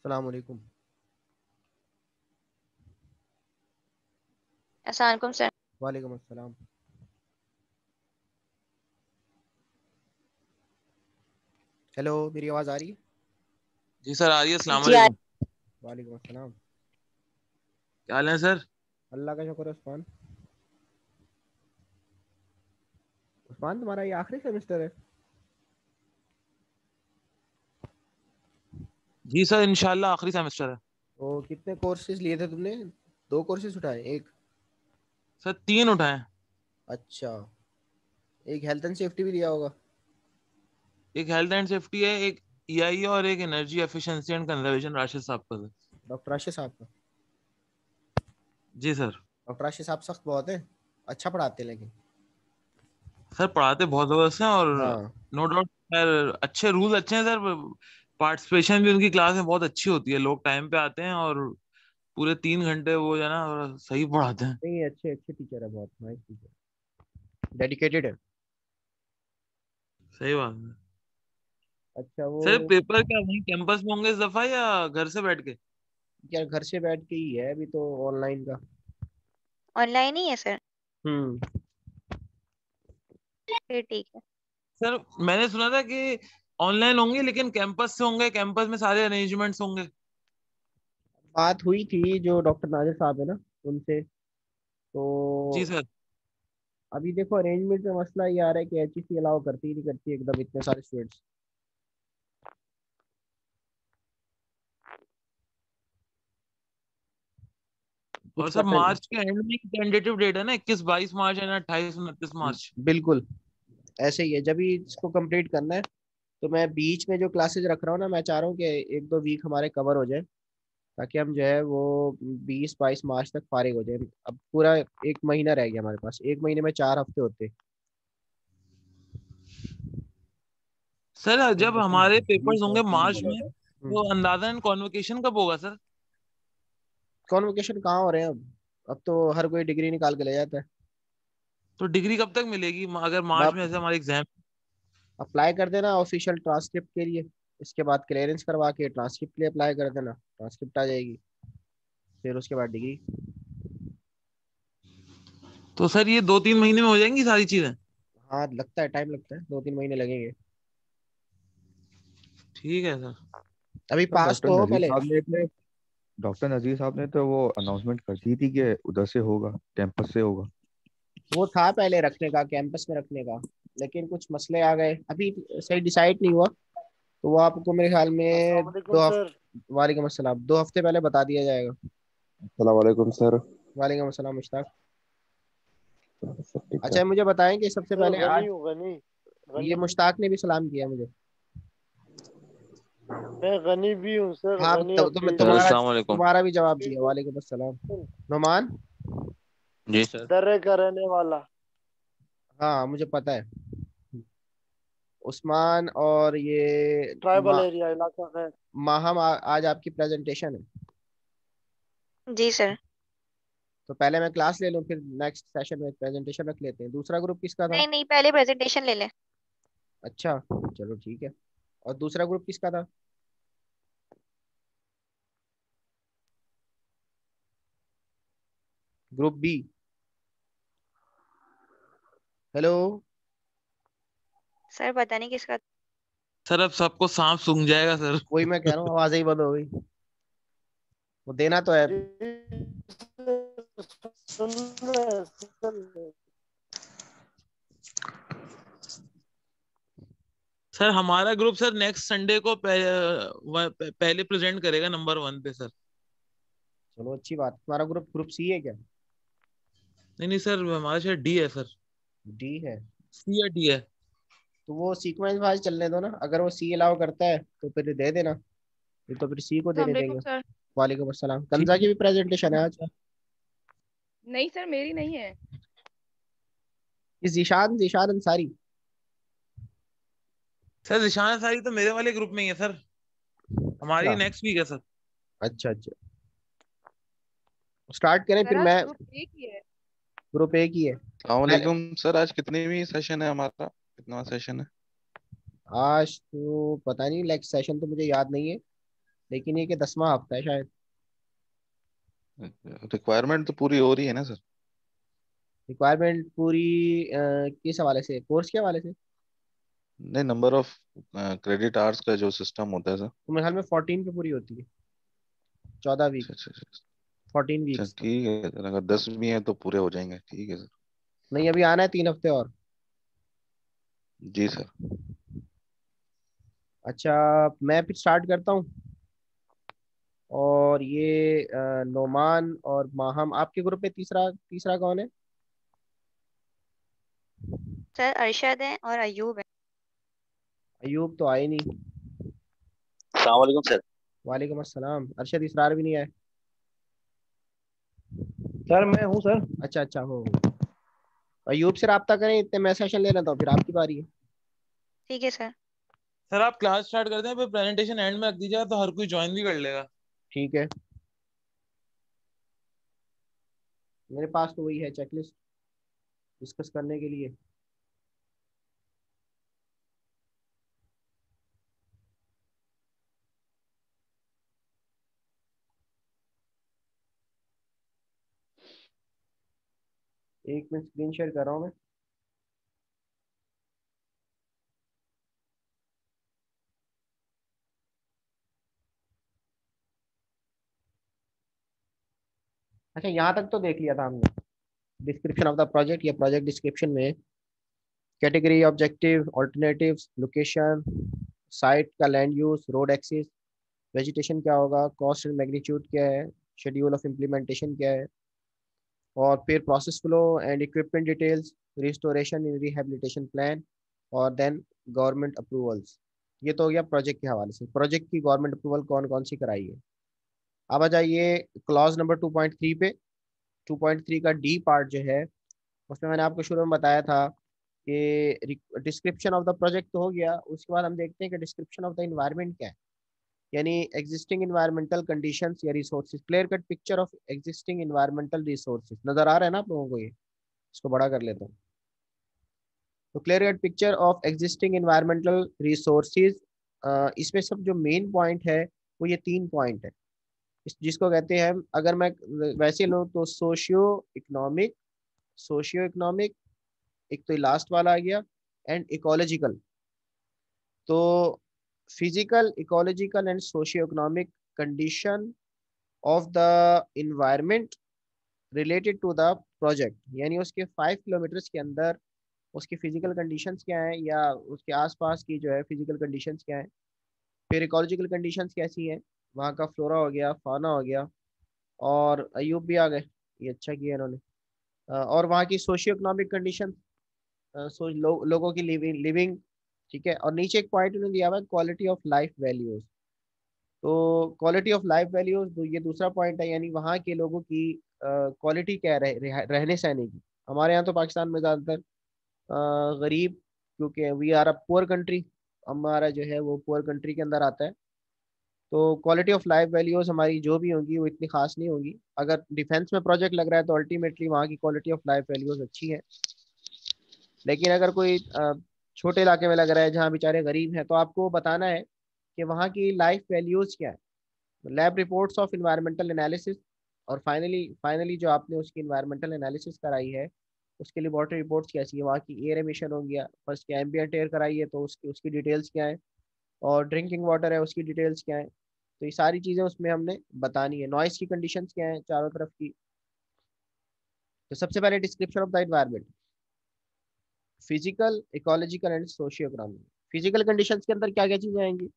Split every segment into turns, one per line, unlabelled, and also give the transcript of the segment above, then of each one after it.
अस्सलाम वालेकुम।
अस्सलाम वालेकुम सर।
वालेकुम अस्सलाम। हेलो, मेरी आवाज़ आ रही है?
जी सर, आ रही है। अस्सलाम
जी आ,
वालेकुम।
वालेकुम अस्सलाम।
क्या हाल है सर?
अल्लाह का शुक्र है। उस्मान, उस्मान तुम्हारा ये आखिरी सेमेस्टर है?
जी सर, इंशाल्लाह आखिरी सेमेस्टर है।
तो कितने कोर्सेज लिए थे तुमने? दो कोर्सेज उठाए? एक?
सर 3 उठाए।
अच्छा। एक हेल्थ एंड सेफ्टी भी लिया होगा?
एक हेल्थ एंड सेफ्टी है, एक ईआई और एक energy efficiency and conservation, Rashid साहब का सर।
डॉक्टर राशिद साहब का?
जी सर।
डॉक्टर राशिद साहब सख्त बहुत है, अच्छा पढ़ाते हैं लेकिन।
सर पढ़ाते बहुत जबरदस्त हैं और
हाँ।
नो डाउट सर, अच्छे रूल अच्छे हैं सर। पार्टिसिपेशन भी उनकी क्लास में बहुत अच्छी होती है, लोग टाइम पे आते हैं और पूरे 3 घंटे वो जो है ना सही पढ़ाते हैं।
नहीं, अच्छे अच्छे टीचर है, बहुत नाइस टीचर, डेडिकेटेड है।
सही बात है।
अच्छा वो,
सर पेपर क्या वहीं कैंपस में होंगे इस दफा या घर से बैठ के?
यार घर से बैठ के ही है अभी तो, ऑनलाइन का।
ऑनलाइन ही है सर?
हम्म।
फिर ठीक है।
सर मैंने सुना था कि ऑनलाइन होंगे लेकिन कैंपस से होंगे, कैंपस में सारे अरेंजमेंट्स होंगे।
बात हुई थी जो डॉक्टर नाजिर साहब है ना, उनसे।
जी
तो
सर।
अभी देखो, अरेंजमेंट में मसला ये आ रहा है कि एचईसी अलाउ करती ही नहीं करती एकदम, इतने सारे स्टूडेंट्स। कुछ
और सर
परसेंट।
मार्च के एंड में टेंटेटिव डेट है ना, 21-22 मार्च है ना, 28-29 मार्च।
बिल्कुल ऐसे ही है, जब भी इसको कंप्लीट करना है। तो मैं बीच में जो क्लासेस रख रहा हूँ ना, मैं चाह रहा हूँ कि एक दो वीक हमारे कवर हो जाए, ताकि हम जो है वो 20-22 मार्च तक फारिग हो जाए। अब पूरा एक महीना रह गया हमारे पास, एक महीने में 4 हफ्ते होते।
सर जब हमारे पेपर्स होंगे मार्च में तो
हम्म।
अंदाजन कॉन्वोकेशन कब होगा सर?
कॉन्वोकेशन कहाँ हो रहे हैं अब तो हर कोई डिग्री निकाल के ले जाता है।
तो डिग्री कब तक मिलेगी अगर
अब
मार्च
आप
में ऐसे हमारे एग्जाम?
अप्लाई कर देना ऑफिशियल ट्रांसक्रिप्ट के लिए, इसके बाद क्लियरेंस करवा के ट्रांसक्रिप्ट के लिए अप्लाई कर देना, ट्रांसक्रिप्ट आ जाएगी, फिर उसके बाद डिग्री।
तो सर ये 2-3 महीने में हो जाएंगी सारी चीजें?
हाँ लगता है, टाइम लगता है, 2-3 महीने लगेंगे।
ठीक है सर।
अभी
सर
पास तो हो पहले।
डॉक्टर नजीर साहब ने तो वो अनाउंसमेंट कर दी थी कि उधर से होगा, कैंपस से होगा।
वो था पहले रखने का, कैंपस में रखने का, लेकिन कुछ मसले आ गए, अभी सही डिसाइड नहीं हुआ। तो वो आपको मेरे ख्याल में
अस्सलाम
दो
वालेकुम सर।
हफ्ते, वालेकुम अस्सलाम, 2 हफ्ते पहले बता दिया जाएगा।
अस्सलाम वालेकुम सर।
वालेकुम अस्सलाम मुश्ताक।
सब ठीक
अच्छा
ठाक।
मुझे बताएं कि सबसे
सर
पहले
गनी
आज,
हूँ, गनी
ये
गनी।
मुश्ताक ने भी सलाम किया मुझे।
मैं गनी भी हूँ सर,
हाँ
गनी अब्दी
सर
तुम्हारा
अस्सलाम वालेकुम।
तुम्हारा भी जवाब दिया, वालेकुम अस्सलाम। नुमान।
जी सर।
दर्रे का रहने वाला।
हाँ मुझे पता है। उस्मान और ये
ट्राइबल एरिया इलाका है।
माहम आज आपकी प्रेजेंटेशन है।
जी सर।
तो पहले मैं क्लास ले लूँ, फिर नेक्स्ट सेशन में प्रेजेंटेशन रख लेते हैं। दूसरा ग्रुप किसका था?
नहीं नहीं, पहले प्रेजेंटेशन ले ले।
अच्छा, चलो ठीक है। और दूसरा ग्रुप किसका था? Group B. हेलो।
सर पता नहीं किसका।
सर अब सबको सांप सूंघ जाएगा सर।
वही मैं कह रहा हूँ, आवाजें ही बंद हो गई। वो देना तो है।
जी सर, सुन रहे हैं, सुन रहे हैं।
सर हमारा ग्रुप सर नेक्स्ट संडे को पहले प्रेजेंट करेगा नंबर 1 पे सर।
चलो अच्छी बात। तुम्हारा ग्रुप ग्रुप सी है क्या?
नहीं नहीं सर, हमारा शायद डी है सर।
डी है?
सी या डी है।
तो वो सीक्वेंस वाइज चलने दो ना, अगर वो सी अलाउ करता है तो फिर दे देना, ये तो फिर सी को
अस्सलाम
देने
वालेकुम
देंगे।
सर।
वालेकुम अस्सलाम।
ठीक
कंजा की भी प्रेजेंटेशन है आज।
है।
नहीं सर, मेरी नहीं है।
इस जीशान जीशान अंसारी।
सर निशान सारी तो मेरे वाले ग्रुप में ही है सर। हमारी
अच्छा
नेक्स्ट वीक है सर।
अच्छा अच्छा। स्टार्ट करें
सर
फिर
आज
मैं।
ग्रुप एक ही है।
ग्रुप ए की है पहले।
अस्सलामुअलैकुम सर, आज कितनी सेशन है हमारा? कितना सेशन है?
आज तो पता नहीं, लाइक सेशन तो मुझे याद नहीं है, लेकिन ये कि 10वां हफ्ता है शायद।
रिक्वायरमेंट तो पूरी हो रही है ना सर?
रिक्वायरमेंट पूरी किस हवाले से, कोर्स के हवाले से?
नहीं, नंबर ऑफ क्रेडिट आवर्स का जो सिस्टम होता है सर।
तो मेरे ख्याल में 14 पे पूरी होती है, 14 वीक,
अच्छा अच्छा अच्छा।
14 वीक्स।
ठीक है सर, अगर 10 भी हैं तो पूरे हो जाएंगे, ठीक है सर।
नहीं, अभी आना है 3 हफ्ते और।
जी सर।
अच्छा, मैं फिर स्टार्ट करता हूँ। और ये नोमान और माहम आपके ग्रुप में, तीसरा तीसरा कौन है?
सर अरशद है और अयूब है।
अयूब तो आए नहीं।
अस्सलाम वालेकुम सर।
वालेकुम अस्सलाम। अरशद इसरार भी नहीं आए।
सर मैं हूँ सर।
अच्छा अच्छा, हो। अयूब से रब्ता करें, इतने मैं सेशन ले लेता हूँ, फिर आपकी बारी है।
ठीक है सर।
सर आप क्लास स्टार्ट कर दें, फिर प्रेजेंटेशन एंड में रख दीजिएगा तो हर कोई ज्वाइन भी कर लेगा।
ठीक है, मेरे पास तो वही है चेकलिस्ट डिस्कस करने के लिए। एक मिनट, स्क्रीन शेयर कर रहा हूँ मैं। अच्छा, यहाँ तक तो देख लिया था हमने। डिस्क्रिप्शन ऑफ द प्रोजेक्ट या प्रोजेक्ट डिस्क्रिप्शन में category, objective, alternatives, location, site का land use, road axis, vegetation क्या होगा, कॉस्ट एंड मैग्नीट्यूड क्या है, शेड्यूल ऑफ इम्प्लीमेंटेशन क्या है, और फिर process flow and equipment details, restoration in rehabilitation plan, और देन गवर्नमेंट अप्रूवल्स। ये तो हो गया प्रोजेक्ट के हवाले से। प्रोजेक्ट की गवर्नमेंट अप्रूवल कौन कौन सी कराई है। अब आ जाइए क्लॉज नंबर 2.3 पे। 2.3 का डी पार्ट जो है, उसमें मैंने आपको शुरू में बताया था कि डिस्क्रिप्शन ऑफ द प्रोजेक्ट तो हो गया। उसके बाद हम देखते हैं कि डिस्क्रिप्शन ऑफ द इन्वायरमेंट क्या है, यानी एग्जिस्टिंग इन्वायरमेंटल कंडीशंस या resources. Clear cut picture of existing environmental resources नजर आ रहा है ना आप लोगों को? ये इसको बड़ा कर लेता हूँ। तो clear cut picture of existing environmental resources, इसमें सब जो मेन पॉइंट है वो ये 3 पॉइंट है। जिसको कहते हैं, अगर मैं वैसे लूँ तो सोशियो इकोनॉमिक, एक तो लास्ट वाला आ गया, एंड इकोलॉजिकल। तो physical, ecological and socio economic condition of the environment related to the project, यानी उसके 5 किलोमीटर्स के अंदर उसकी फिजिकल कंडीशंस क्या है, या उसके आसपास की जो है फिजिकल कंडीशंस क्या है। फिर इकोलॉजिकल कंडीशंस कैसी हैं, वहाँ का फ्लोरा हो गया, फाना हो गया। और अयूब भी आ गए, ये अच्छा किया इन्होंने। और वहाँ की सोशियो इकोनॉमिक कंडीशन, लोगों की लिविंग। ठीक है, और नीचे एक पॉइंट उन्होंने दिया हुआ है, क्वालिटी ऑफ लाइफ वैल्यूज। तो क्वालिटी ऑफ लाइफ वैल्यूज ये दूसरा पॉइंट है, यानी वहाँ के लोगों की क्वालिटी क्या है, रहने सहने की। हमारे यहाँ तो पाकिस्तान में ज़्यादातर गरीब, क्योंकि we are a poor country, हमारा जो है वो पुअर कंट्री के अंदर आता है। तो क्वालिटी ऑफ लाइफ वैल्यूज हमारी जो भी होंगी वो इतनी खास नहीं होंगी। अगर डिफेंस में प्रोजेक्ट लग रहा है तो अल्टीमेटली वहाँ की क्वालिटी ऑफ लाइफ वैल्यूज अच्छी है। लेकिन अगर कोई छोटे इलाके में लग रहा है जहाँ बेचारे गरीब हैं, तो आपको बताना है कि वहाँ की लाइफ वैल्यूज क्या है। Lab reports of environmental analysis, और फाइनली फाइनली जो आपने उसकी इन्वायरमेंटल एनालिसिस कराई है, उसके लेबॉर्टरी रिपोर्ट्स कैसी है, वहाँ की एयर एमिशन हो गया, फर्स्ट की एम्बियंट एयर कराई है तो उसकी उसकी डिटेल्स क्या है, और ड्रिंकिंग वाटर है उसकी डिटेल्स क्या है। तो ये सारी चीज़ें उसमें हमने बतानी है। नॉइस की कंडीशंस क्या है चारों तरफ की। तो सबसे पहले description of the environment, physical, ecological and socio economic. Physical conditions के अंदर क्या क्या चीज़ें आएंगी?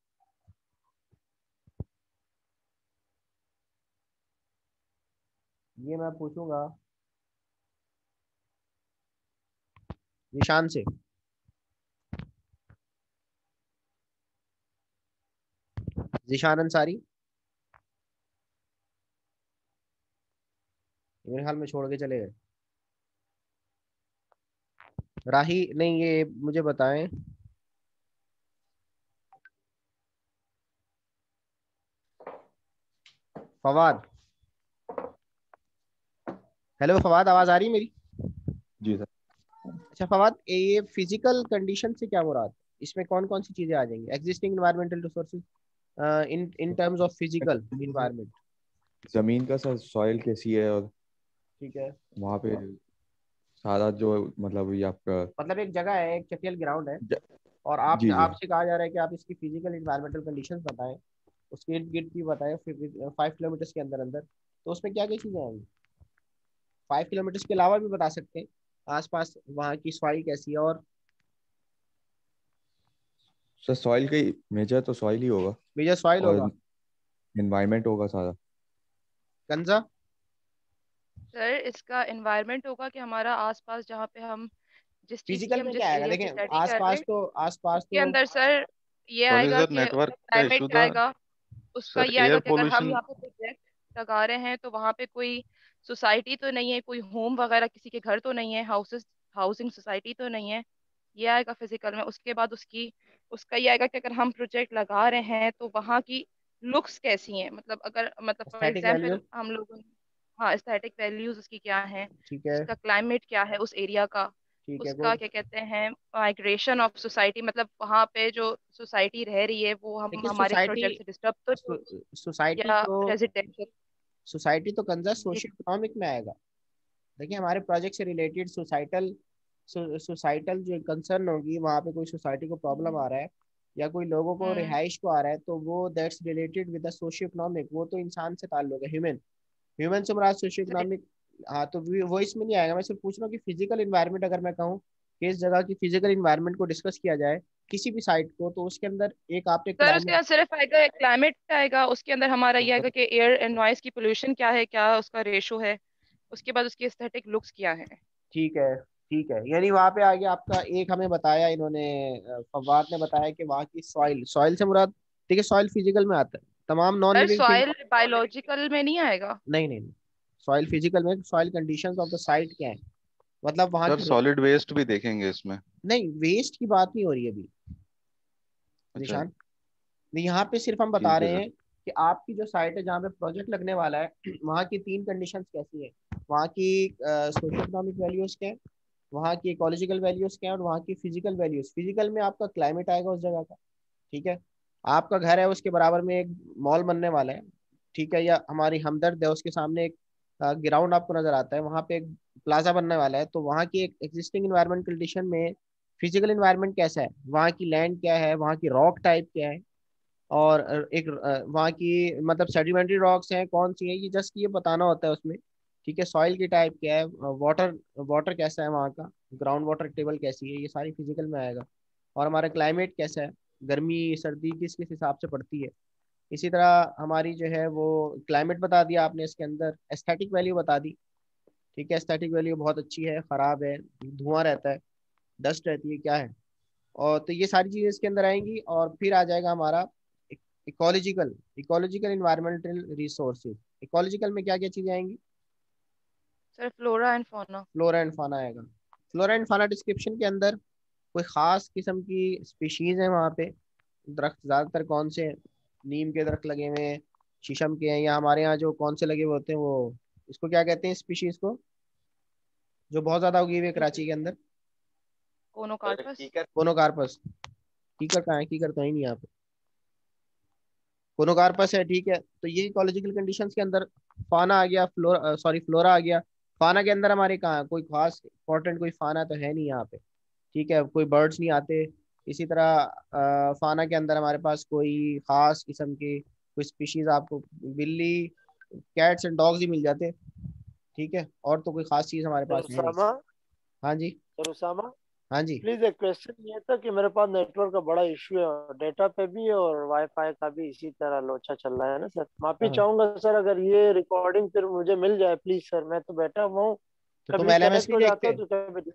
ये मैं पूछूंगा निशान से। जिशान अंसारी, मेरे ख्याल में छोड़ के चले गए। राही नहीं, ये मुझे बताएं। फवाद, हेलो फवाद, आवाज आ रही है मेरी?
जी सर।
अच्छा फवाद, ये फिजिकल कंडीशन से क्या मुराद है? इसमें कौन कौन सी चीजें आ जाएंगी? Existing environmental resources, in in terms of physical environment.
जमीन का सर सॉइल कैसी है, और
ठीक है,
वहाँ पे सारा जो मतलब ये आपका
मतलब एक जगह है, एक चटियल ग्राउंड है,
ज-
और आप
जी जी।
आपसे कहा जा रहा है कि आप इसकी फिजिकल इन्वायरमेंटल कंडीशंस बताएं, उसके इर्द गिर्द की बताएं, 5 किलोमीटर के अंदर अंदर, तो उसमें क्या क्या चीज़ें आएंगी? 5 किलोमीटर के अलावा भी बता सकते हैं, आसपास वहाँ की सॉइल कैसी है, और
सर सॉइल का ही मेजर तो सॉइल ही होगा,
मेजर सॉइल
और
होगा।
एनवायरनमेंट होगा सारा।
कंजा।
सर इसका एनवायरनमेंट होगा कि हमारा आसपास जहाँ पे हम जिस चीज की
फिजिकल
हम
में
जिस
क्या आएगा?
एरिया की
देखें,
स्टडी कर रहे
आसपास
हैं
तो आसपास
उसके
तो
अंदर सर ये
सॉरी
आएगा
सर,
कि
नेटवर्क
उसका
का
क्लाइमेट
इशू
क्या
था
आएगा। उसका
सर।
ये
एयर
आएगा कि अगर हम
पोल्यूशन।
यहाँ पे प्रोजेक्ट लगा रहे हैं तो वहाँ पे कोई सोसाइटी तो नहीं है, कोई होम वगैरह किसी के घर तो नहीं है, हाउसेस हाउसिंग सोसाइटी तो नहीं है। ये आएगा फिजिकल में। उसके बाद उसका ये आएगा कि अगर हम प्रोजेक्ट लगा रहे हैं तो वहाँ की लुक्स कैसी हैं, मतलब अगर मतलब फॉर
स्टैटिक वैल्यू।
एग्जांपल हम लोगों ने, हाँ एस्थेटिक वैल्यूज उसकी क्या है,
ठीक है,
उसका क्लाइमेट क्या है उस एरिया का,
ठीक है,
उसका
गुड।
क्या कहते हैं माइग्रेशन ऑफ सोसाइटी, मतलब वहाँ पे जो सोसाइटी रह रही है वो हम
देखिए,
हमारे
सोसाइटी
प्रोजेक्ट से डिस्टर्ब तो नहीं होगी,
सोसाइटी
या
तो
रेजिडेंशियल।
सोसाइटी तो कंजर
जी
सोशियो इकोनॉमिक में आएगा। देखिए, हमारे प्रोजेक्ट से रिलेटेड सोसाइटल जो कंसर्न होगी, वहाँ पे कोई सोसाइटी को प्रॉब्लम आ रहा है, या कोई लोगों को
हम्म
रिहाइश को आ रहा है, तो वो that's related with the socio economic, वो तो इंसान से ताल्लुक है, ह्यूमन। ह्यूमन से मुराद सोशियो
सही।
इकोनॉमिक। हाँ, तो वो इसमें नहीं आएगा। मैं सिर्फ पूछ रहा हूँ कि फिजिकल इन्वायरमेंट, अगर मैं कहूँ कि इस जगह की फिजिकल इन्वायरमेंट को डिस्कस किया जाए किसी भी साइट को, तो उसके अंदर एक आपने
सर उसके
क्लाइमेट।
अंदर सिर्फ आएगा क्लाइमेट आएगा, उसके अंदर हमारा ये आएगा कि एयर एंड नॉइस की पोल्यूशन क्या है, क्या उसका रेशो है, उसके बाद उसकी एस्थेटिक लुक्स क्या है।
ठीक है, ठीक है, यानी वहाँ पे आ गया आपका एक, हमें बताया इन्होंने, फवाद ने बताया कि वहाँ की सॉइल, सॉइल से मुराद, ठीक है, सॉइल फिजिकल में आता है, तमाम non
sir
living thing.
Soil biological में नहीं आएगा।
नहीं, नहीं, नहीं, सॉइल फिजिकल में soil conditions of the site क्या है, मतलब वहाँ
सर
की
सॉलिड वेस्ट भी देखेंगे इसमें।
नहीं, वेस्ट की बात नहीं हो रही अभी
अच्छा।
निशान। नहीं, यहाँ पे सिर्फ हम बता
ठीक है
रहे
सर।
हैं कि आपकी जो साइट है जहाँ पे प्रोजेक्ट लगने वाला है, वहाँ की 3 कंडीशंस कैसी है, वहाँ की सोशो इकोनॉमिक वैल्यूज क्या है, वहाँ की इकोलॉजिकल वैल्यूज क्या है, और वहाँ की फिजिकल वैल्यूज। फिजिकल में आपका क्लाइमेट आएगा उस जगह का, ठीक है, आपका घर है उसके बराबर में एक मॉल बनने वाला है, ठीक है, या हमारी हमदर्द है उसके सामने एक ग्राउंड आपको नजर आता है, वहाँ पे एक प्लाजा बनने वाला है, तो वहाँ की एक एग्जिस्टिंग इन्वायरमेंट कंडीशन में फिजिकल इन्वायरमेंट कैसा है, वहाँ की लैंड क्या है, वहाँ की रॉक टाइप क्या है, और एक वहाँ की मतलब सेडिमेंट्री रॉक्स हैं कौन सी है, ये जस्ट ये बताना होता है उसमें, ठीक है, सॉइल की टाइप क्या है, वाटर वाटर कैसा है वहाँ का, ग्राउंड वाटर टेबल कैसी है, ये सारी फिजिकल में आएगा, और हमारा क्लाइमेट कैसा है, गर्मी सर्दी किस किस हिसाब से पड़ती है। इसी तरह हमारी जो है वो क्लाइमेट बता दिया आपने, इसके अंदर एस्थेटिक वैल्यू बता दी, ठीक है, एस्थेटिक वैल्यू बहुत अच्छी है, खराब है, धुआं रहता है, डस्ट रहती है, क्या है, और तो ये सारी चीजें इसके अंदर आएंगी, और फिर आ जाएगा हमारा ecological ecological environmental resources. Ecological में क्या क्या चीजें आएंगी?
Sir flora and fauna.
Flora and फाना आएगा। फ्लोरा एंड फाना डिस्क्रिप्शन के अंदर कोई खास किस्म की स्पीशीज है वहाँ पे? दरख्त ज्यादातर कौन से हैं? नीम के दरख्त लगे हुए हैं, शीशम के हैं, या हमारे यहाँ जो कौन से लगे हुए होते हैं वो, इसको क्या कहते हैं स्पीशीज को, जो बहुत ज्यादा उगी हुई है कराची के अंदर?
कोनोकार्पस।
कोनोकार्पस। कीकर कहाँ है? कीकर तो है ही नहीं यहाँ पे। कोनोकार्पस है, ठीक है, तो ये इकोलॉजिकल कंडीशंस के अंदर फाना आ गया, फ्लोरा, सॉरी, फ्लोरा आ गया। फाना के अंदर हमारे कहाँ कोई खास इंपॉर्टेंट कोई फाना तो है नहीं यहाँ पे, ठीक है, कोई बर्ड्स नहीं आते। इसी तरह फाना के अंदर हमारे पास कोई खास किस्म की कोई स्पीशीज आपको बिल्ली, कैट्स एंड डॉग्स ही मिल जाते, ठीक है, और तो कोई खास चीज हमारे
सर
पास है नहीं।
उसामा,
हाँ जी।
सर उसामा,
हाँ जी।
प्लीज एक क्वेश्चन ये था कि मेरे पास नेटवर्क का बड़ा इशू है, डेटा पे भी और वाईफाई का भी इसी तरह लोचा चल रहा है ना सर। माफी
हाँ,
चाहूंगा सर अगर ये रिकॉर्डिंग फिर मुझे मिल जाए प्लीज सर, मैं तो बैठा हुआ हूँ,
तो तुम
कभी
एलएमएस
कनेक्ट
नहीं
हो जाता
देखते?
है तो कभी।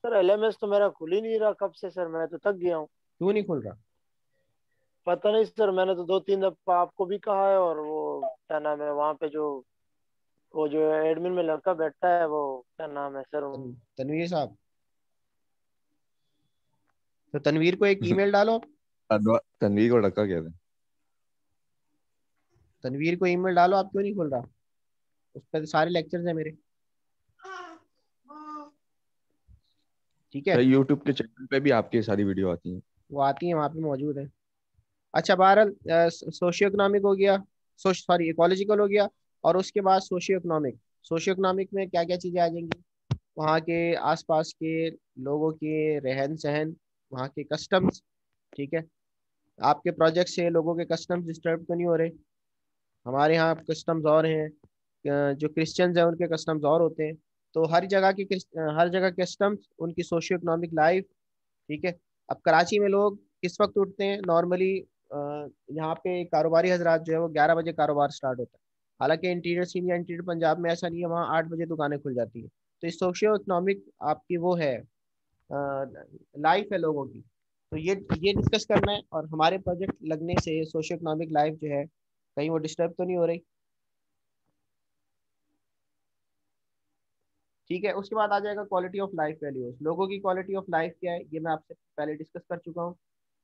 सर एलएमएस तो मेरा खुल ही नहीं रहा कब से सर, मैं तो थक गया हूँ।
क्यों नहीं खुल रहा?
पता नहीं सर, मैंने तो 2-3 दफा आपको भी कहा है, और वो क्या नाम है वहाँ पे जो वो जो एडमिन में लड़का बैठा है वो क्या नाम है सर
तनवीर साहब, तो तनवीर को एक ईमेल डालो।
तनवीर को धक्का कहते हैं।
तनवीर को ईमेल डालो, आप क्यों नहीं खुल रहा? उस पर सारे लेक्चर्स हैं मेरे, ठीक है,
सर यूट्यूब के चैनल पे भी आपकी सारी वीडियो आती हैं।
वो आती है वहाँ पे मौजूद है। अच्छा, बहरहाल सोशियो इकोनॉमिक हो गया, सॉरी इकोलॉजिकल हो गया, और उसके बाद सोशियो इकोनॉमिक। सोशियो इकोनॉमिक में क्या क्या चीज़ें आ जाएंगी? वहाँ के आसपास के लोगों के रहन सहन, वहाँ के कस्टम्स। ठीक है, आपके प्रोजेक्ट से लोगों के कस्टम्स डिस्टर्ब तो नहीं हो रहे? हमारे यहाँ कस्टम्स और हैं, जो क्रिश्चियंस हैं उनके कस्टम्स और होते हैं। तो हर जगह कस्टम्स, उनकी सोशियो इकोनॉमिक लाइफ। ठीक है। अब कराची में लोग किस वक्त उठते हैं नॉर्मली? यहाँ पे कारोबारी हजरात जो है वो 11 बजे कारोबार स्टार्ट होता है। हालांकि इंटीरियर सीन या इंटीरियर पंजाब में ऐसा नहीं है, वहाँ 8 बजे दुकानें खुल जाती है। तो इस सोशियो इकोनॉमिक आपकी वो है, लाइफ है लोगों की। तो ये डिस्कस करना है, और हमारे प्रोजेक्ट लगने से सोशियो इकोनॉमिक लाइफ जो है कहीं वो डिस्टर्ब तो नहीं हो रही। ठीक है। उसके बाद आ जाएगा क्वालिटी ऑफ लाइफ वैल्यूज। लोगों की क्वालिटी ऑफ लाइफ क्या है, ये मैं आपसे पहले डिस्कस कर चुका हूँ।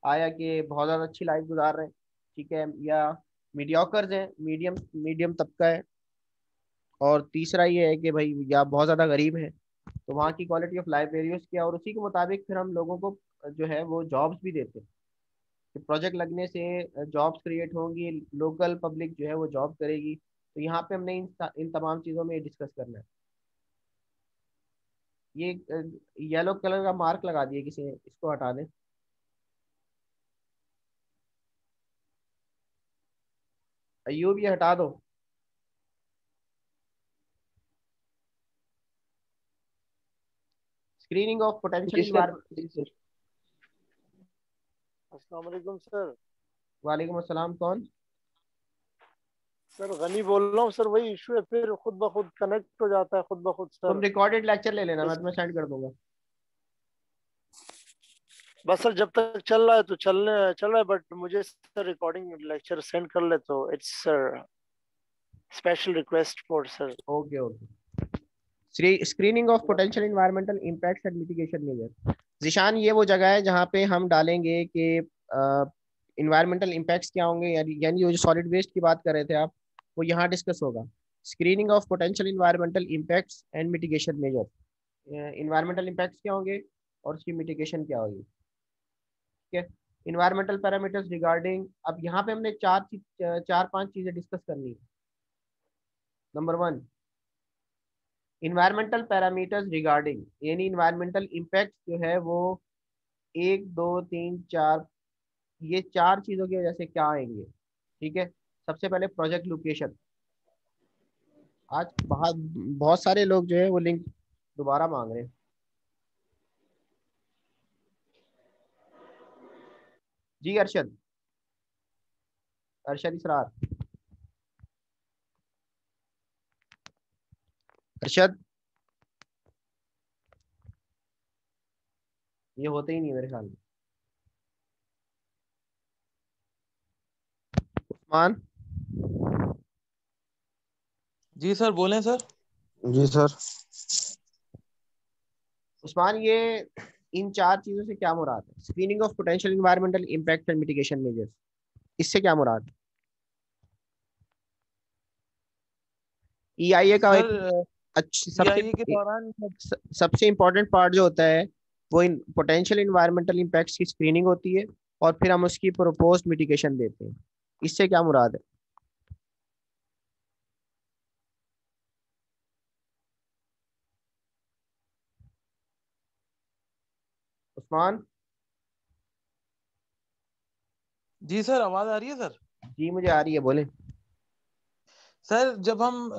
आया कि बहुत ज़्यादा अच्छी लाइफ गुजार रहे हैं, ठीक है, या मीडियोकर्स हैं, मीडियम मीडियम तबका है, और तीसरा ये है कि भाई या बहुत ज़्यादा गरीब है। तो वहाँ की क्वालिटी ऑफ लाइफ वेरियस क्या है, और उसी के मुताबिक फिर हम लोगों को जो है वो जॉब्स भी देते हैं। कि प्रोजेक्ट लगने से जॉब्स क्रिएट होंगी, लोकल पब्लिक जो है वो जॉब करेगी। तो यहाँ पे हमने इन तमाम चीज़ों में डिस्कस करना है। ये येलो कलर का मार्क लगा दिए किसी ने, इसको हटा दें। अयूब ये हटा दो। स्क्रीनिंग ऑफ पोटेंशियल
जी सर।
इन्वायरमेंट।
अस्सलाम वालेकुम सर।
वालेकुम अस्सलाम, कौन?
सर गनी बोल रहा हूँ सर। वही इशू है, फिर खुद ब खुद कनेक्ट हो जाता है खुद ब खुद
तुम
सर।
रिकॉर्डेड लेक्चर ले लेना, मैं तुम्हें सेंड कर दूंगा।
बस सर जब तक चल रहा है तो चल रहा है, बट मुझे सर रिकॉर्डिंग लेक्चर सेंड कर ले तो it's sir special request for sir.
Okay okay. Screening of potential environmental impacts and mitigation measure. Zeeshan, ये वो जगह है जहाँ पे हम डालेंगे कि इन्वायरमेंटल इम्पैक्ट्स क्या होंगे, यानी वो जो सॉलिड वेस्ट की बात कर रहे थे आप, वो यहाँ डिस्कस होगा। Screening of potential environmental impacts and mitigation measure. Environmental impacts क्या होंगे और उसकी मिटिगेशन क्या होगी। ठीक है। इन्वायरमेंटल पैरामीटर्स रिगार्डिंग, अब यहाँ पे हमने चार पांच चीजें डिस्कस करनी है। नंबर 1, इन्वायरमेंटल पैरामीटर्स रिगार्डिंग, यानी इन्वायरमेंटल इम्पैक्ट जो है वो 1 2 3 4, ये 4 चीजों की वजह से क्या आएंगे। ठीक है। सबसे पहले प्रोजेक्ट लोकेशन। आज बहुत बहुत सारे लोग जो है वो लिंक दोबारा मांग रहे हैं। जी अरशद, अरशद इसरार, अरशद, ये होते ही नहीं मेरे ख्याल में। उस्मान।
जी सर, बोलें सर।
जी सर।
उस्मान, ये इन 4 चीजों से क्या मुराद है? Screening of potential environmental impact and mitigation measures, इससे क्या मुराद है? EIA का एक
सर
सबसे
EIA के दौरान
सबसे इम्पोर्टेंट पार्ट जो होता है वो इन पोटेंशियल इन्वायरमेंटल इम्पैक्ट्स की स्क्रीनिंग होती है, और फिर हम उसकी प्रोपोज्ड मिटिगेशन देते हैं। इससे क्या मुराद है? उस्मान।
जी सर, आवाज आ रही है सर?
जी मुझे आ रही है, बोले।
सर जब हम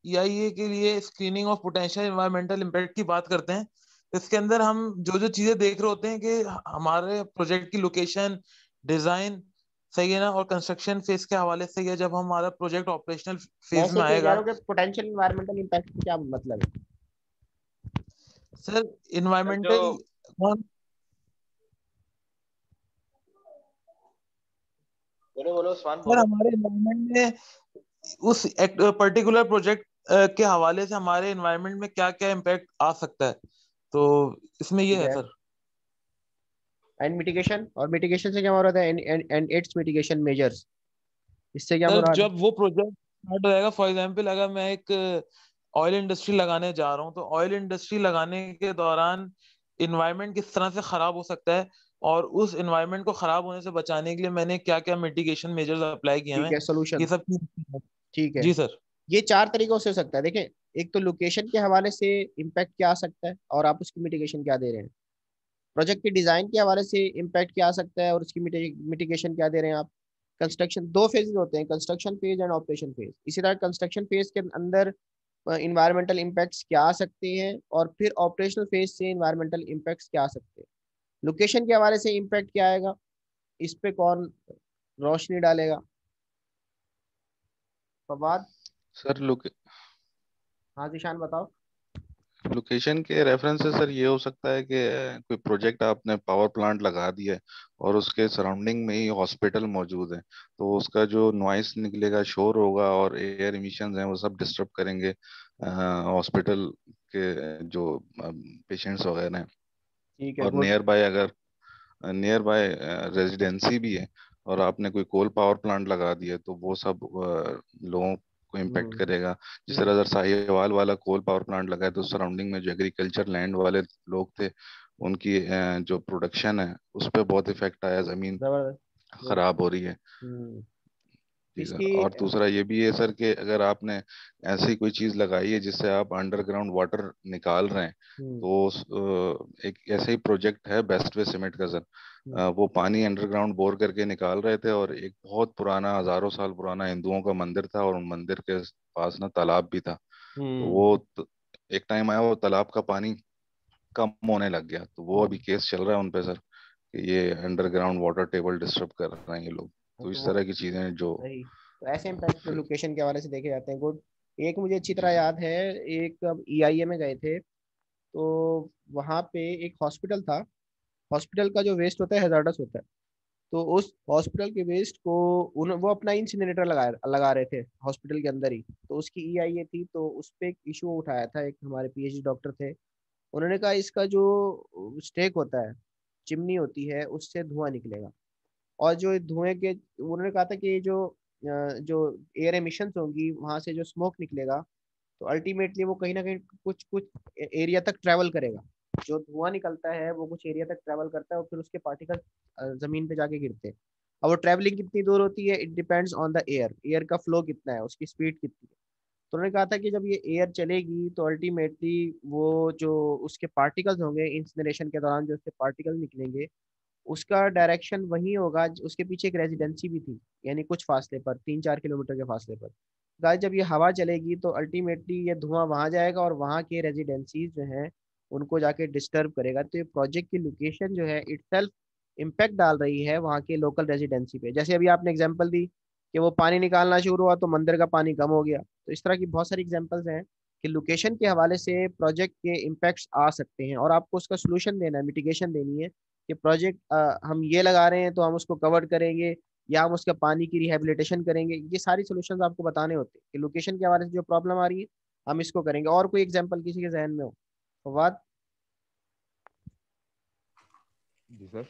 EIA के लिए screening of potential environmental impact की बात करते हैं, तो इसके अंदर हम जो जो चीजें देख रहे होते हैं कि हमारे प्रोजेक्ट की लोकेशन, डिजाइन सही है ना, और कंस्ट्रक्शन फेज के हवाले से, या जब हमारा प्रोजेक्ट ऑपरेशनल फेज
ऐसे
में
कह जा
आएगा।
रहा हूँ कि पोटेंशियल इन्वायरमेंटल इम्पैक्ट क्या मतलब है?
सर
जो
इन्वायरमेंटल
बोलो बोलो उस्मान
सर
बोलो।
हमारे एनवायरमेंट में उस पर्टिकुलर प्रोजेक्ट के हवाले से हमारे एनवायरमेंट में क्या क्या इम्पैक्ट आ सकता है, तो इसमें ये
ठीक
है
है।
सर।
एंड मिटिगेशन, और मिटिगेशन से क्या मुराद है? एंड इट्स मिटिगेशन मेजर्स, इससे क्या
सर
मुराद है?
जब वो प्रोजेक्ट स्टार्ट हो जाएगा, फॉर एग्जांपल अगर मैं एक ऑयल इंडस्ट्री लगाने जा रहा हूँ, तो ऑयल इंडस्ट्री लगाने के दौरान इन्वायरमेंट किस तरह से खराब हो सकता है, और उस एनवायरनमेंट को खराब होने से बचाने के लिए मैंने क्या क्या मिटिगेशन मेजर्स अप्लाई किए
ठीक
हैं,
है, सोल्यूशन।
ये सब
ठीक है,
जी सर।
ये 4 तरीकों से हो सकता है। देखें, एक तो लोकेशन के हवाले से इम्पैक्ट क्या आ सकता है और आप उसकी मिटिगेशन क्या दे रहे हैं। प्रोजेक्ट के डिजाइन के हवाले से इम्पैक्ट क्या आ सकता है और उसकी मिटिगेशन क्या दे रहे हैं आप। कंस्ट्रक्शन 2 फेजेस होते हैं, construction phase and operation phase. इसी तरह कंस्ट्रक्शन फेज के अंदर इन्वायरमेंटल इम्पैक्ट्स क्या आ सकते हैं और फिर ऑपरेशनल फेज से इन्वायरमेंटल इम्पैक्ट्स क्या आ सकते हैं। लोकेशन के हवाले से इम्पैक्ट क्या आएगा, इस पे कौन रोशनी डालेगा। फवाद।
सर
हाँ जिशान बताओ।
लोकेशन के रेफरेंस से सर ये हो सकता है कि कोई प्रोजेक्ट आपने पावर प्लांट लगा दिया है और उसके सराउंडिंग में ही हॉस्पिटल मौजूद है, तो उसका जो नॉइस निकलेगा, शोर होगा और एयर इमिशंस हैं वो सब डिस्टर्ब करेंगे हॉस्पिटल के जो पेशेंट्स वगैरह हैं।
ठीक है,
और
गुड।
नियर बाय रेजिडेंसी भी है और आपने कोई कोल पावर प्लांट लगा दिया तो वो सब लोगों को इम्पेक्ट
हम्म
करेगा। जिस
हम्म
तरह अगर साहिवाल वाला कोल पावर प्लांट लगा है तो सराउंडिंग में जो एग्रीकल्चर लैंड वाले लोग थे उनकी जो प्रोडक्शन है उस पर बहुत इफेक्ट आया, जमीन
जबरदस्त, गुड।
खराब हो रही है।
हम्म
जी सर।
इसकी
और दूसरा ये भी है सर कि अगर आपने ऐसी कोई चीज लगाई है जिससे आप अंडरग्राउंड वाटर निकाल रहे हैं,
हम्म
तो एक ऐसे ही प्रोजेक्ट है बेस्ट वे सीमेंट का सर।
हम्म
वो पानी अंडरग्राउंड बोर करके निकाल रहे थे और एक बहुत पुराना, हजारों साल पुराना हिंदुओं का मंदिर था और उन मंदिर के पास ना तालाब भी था। तो
हम्म
वो एक टाइम आया वो तालाब का पानी कम होने लग गया, तो वो अभी
हम्म।
केस चल रहा है उन पे सर कि ये अंडरग्राउंड वाटर टेबल डिस्टर्ब कर रहे हैं ये लोग। तो
तो
इस
वो
तरह की चीजें जो
सही, तो ऐसे इम्पैक्ट लोकेशन के हवाले से देखे जाते हैं, गुड। एक मुझे अच्छी तरह याद है, एक अब ईआईए में गए थे, तो वहाँ पे एक हॉस्पिटल था। हॉस्पिटल का जो वेस्ट होता है हैजार्डस होता है, तो उस हॉस्पिटल के वेस्ट को वो अपना इंसिनरेटर लगा रहे थे हॉस्पिटल के अंदर ही। तो उसकी ईआईए थी, तो उस पे एक इशू उठाया था, एक हमारे पीएचडी डॉक्टर थे। उन्होंने कहा इसका जो स्टेक होता है, चिमनी होती है, उससे धुआं निकलेगा। और जो धुएं के, उन्होंने कहा था कि जो एयर एमिशंस होंगी वहां से जो स्मोक निकलेगा, तो अल्टीमेटली वो कहीं ना कहीं कुछ कुछ एरिया तक ट्रेवल करेगा। जो धुआं निकलता है वो कुछ एरिया तक ट्रेवल करता है और फिर उसके पार्टिकल जमीन पे जाके गिरते हैं। अब वो ट्रेवलिंग कितनी दूर होती है, it depends on the air, air का फ्लो कितना है, उसकी स्पीड कितनी है। तो उन्होंने कहा था कि जब ये एयर चलेगी तो अल्टीमेटली वो जो उसके पार्टिकल्स होंगे इंसिनरेशन के दौरान, जो उसके पार्टिकल निकलेंगे, उसका डायरेक्शन वही होगा। उसके पीछे एक रेजिडेंसी भी थी, यानी कुछ फासले पर, 3-4 किलोमीटर के फासले पर। गाइस जब ये हवा चलेगी तो अल्टीमेटली ये धुआं वहां जाएगा और वहां के रेजिडेंसीज जो हैं उनको जाके डिस्टर्ब करेगा। तो ये प्रोजेक्ट की लोकेशन जो है इटसेल्फ इम्पैक्ट डाल रही है वहाँ के लोकल रेजिडेंसी पे। जैसे अभी आपने एग्जांपल दी कि वो पानी निकालना शुरू हुआ तो मंदिर का पानी कम हो गया, तो इस तरह की बहुत सारी एग्जांपल्स हैं कि लोकेशन के हवाले से प्रोजेक्ट के इम्पैक्ट्स आ सकते हैं और आपको उसका सोल्यूशन देना है, मिटिगेशन देनी है कि प्रोजेक्ट हम ये लगा रहे हैं तो हम उसको कवर करेंगे या हम उसका पानी की रिहेबिलिटेशन करेंगे। ये सारी सॉल्यूशंस आपको बताने होते हैं कि लोकेशन के हवाले से जो प्रॉब्लम आ रही है हम इसको करेंगे। और कोई एग्जांपल किसी के जहन में हो? फवाद।
जी सर।